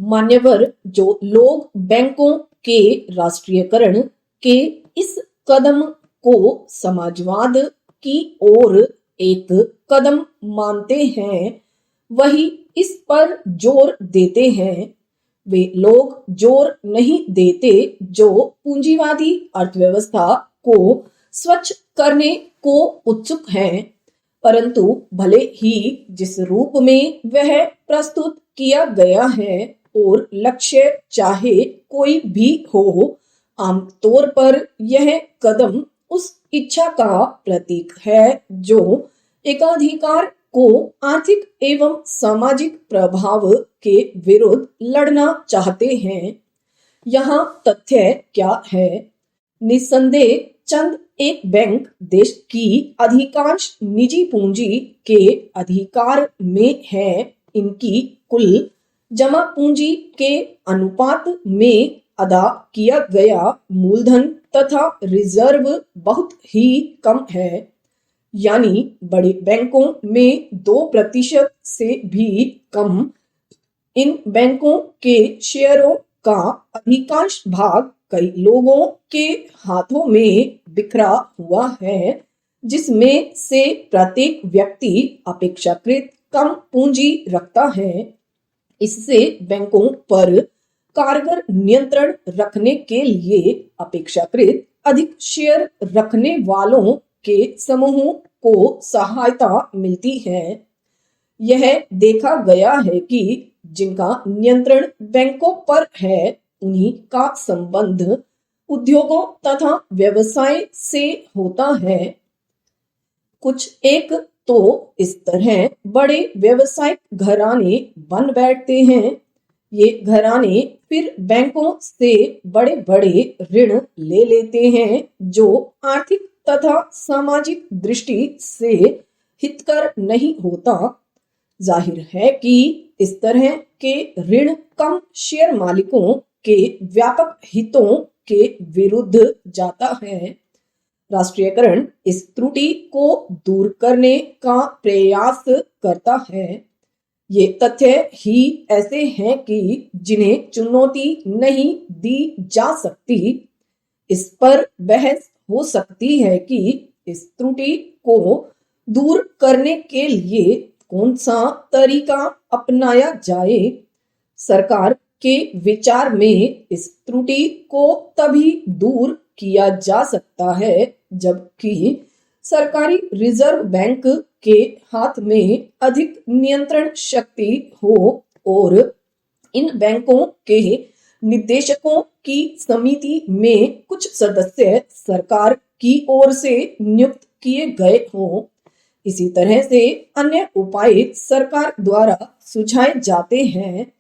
मान्यवर, जो लोग बैंकों के राष्ट्रीयकरण के इस कदम को समाजवाद की ओर एक कदम मानते हैं, वही इस पर जोर देते हैं। वे लोग जोर नहीं देते जो पूंजीवादी अर्थव्यवस्था को स्वच्छ करने को उत्सुक हैं, परंतु भले ही जिस रूप में वह प्रस्तुत किया गया है और लक्ष्य चाहे कोई भी हो, आमतौर पर यह कदम उस इच्छा का प्रतीक है जो एकाधिकार को आर्थिक एवं सामाजिक प्रभाव के विरुद्ध लड़ना चाहते हैं। यहाँ तथ्य क्या है? निस्संदेह चंद एक बैंक देश की अधिकांश निजी पूंजी के अधिकार में है। इनकी कुल जमा पूंजी के अनुपात में अदा किया गया मूलधन तथा रिजर्व बहुत ही कम है, यानी बड़े बैंकों में 2% से भी कम। इन बैंकों के शेयरों का अधिकांश भाग कई लोगों के हाथों में बिखरा हुआ है, जिसमें से प्रत्येक व्यक्ति अपेक्षाकृत कम पूंजी रखता है। इससे बैंकों पर कारगर नियंत्रण रखने के लिए अपेक्षाकृत अधिक शेयर रखने वालों के समूह को सहायता मिलती है। यह देखा गया है कि जिनका नियंत्रण बैंकों पर है, उन्हीं का संबंध उद्योगों तथा व्यवसाय से होता है। कुछ एक तो इस तरह बड़े व्यवसायिक घराने बन बैठते हैं। ये घराने फिर बैंकों से बड़े बड़े ऋण ले लेते हैं, जो आर्थिक तथा सामाजिक दृष्टि से हितकर नहीं होता। जाहिर है कि इस तरह के ऋण कम शेयर मालिकों के व्यापक हितों के विरुद्ध जाता है। राष्ट्रीयकरण इस त्रुटि को दूर करने का प्रयास करता है। ये तथ्य ही ऐसे हैं कि जिन्हें चुनौती नहीं दी जा सकती। इस पर बहस हो सकती है कि इस त्रुटि को दूर करने के लिए कौन सा तरीका अपनाया जाए। सरकार के विचार में इस त्रुटि को तभी दूर किया जा सकता है जबकि सरकारी रिजर्व बैंक के हाथ में अधिक नियंत्रण शक्ति हो और इन बैंकों के निदेशकों की समिति में कुछ सदस्य सरकार की ओर से नियुक्त किए गए हों। इसी तरह से अन्य उपाय सरकार द्वारा सुझाए जाते हैं।